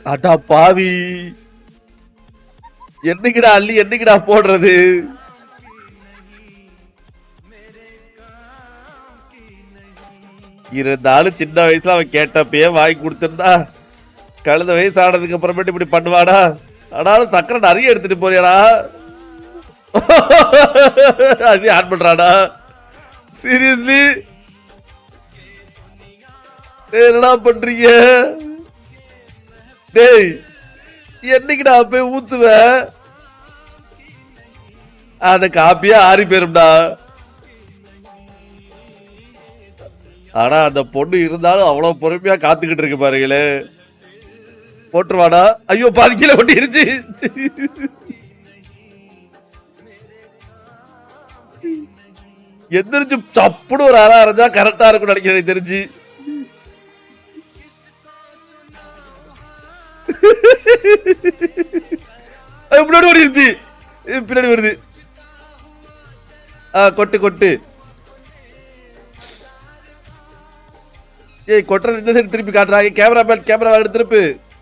அடா பாவி, என்னைக்குடா அள்ளி என்னைக்குடா போடுறது? இருந்தாலும் சின்ன வயசுல அவன் கேட்டப்பயே வாங்கி கொடுத்திருந்தா, கழுத வயசு ஆனதுக்கு அப்புறமேட்டு இப்படி பண்ணுவாடா. ஆனாலும் சக்கரை நிறைய எடுத்துட்டு போறியாடா. அது ஆன் பண்றாடா. சீரியஸ்லி என்னடா பண்றீங்க? டேய், என்னைக்குடா போய் ஊத்துவ? அந்த காப்பியா ஆறி போயிரும்டா. ஆனா அந்த பொண்ணு இருந்தாலும் அவ்வளவு பொறுமையா காத்துக்கிட்டு இருக்கு பாருங்களே. போட்டுருவாடா. ஐயோ, 10 கிலோ ஒட்டிருச்சு. எந்திரிச்சு சப்புடு ஒரு அரை அரைஞ்சா கரெக்டா இருக்கும் நினைக்கிறேன் தெரிஞ்சு. முன்னாடி ஓடிருச்சு, பின்னாடி வருது. கொட்டு கொட்டு. ஏய், கொட்டுறது இந்த சைடு திருப்பி காட்டுறாங்க. கேமரா எடுத்து திருப்பு.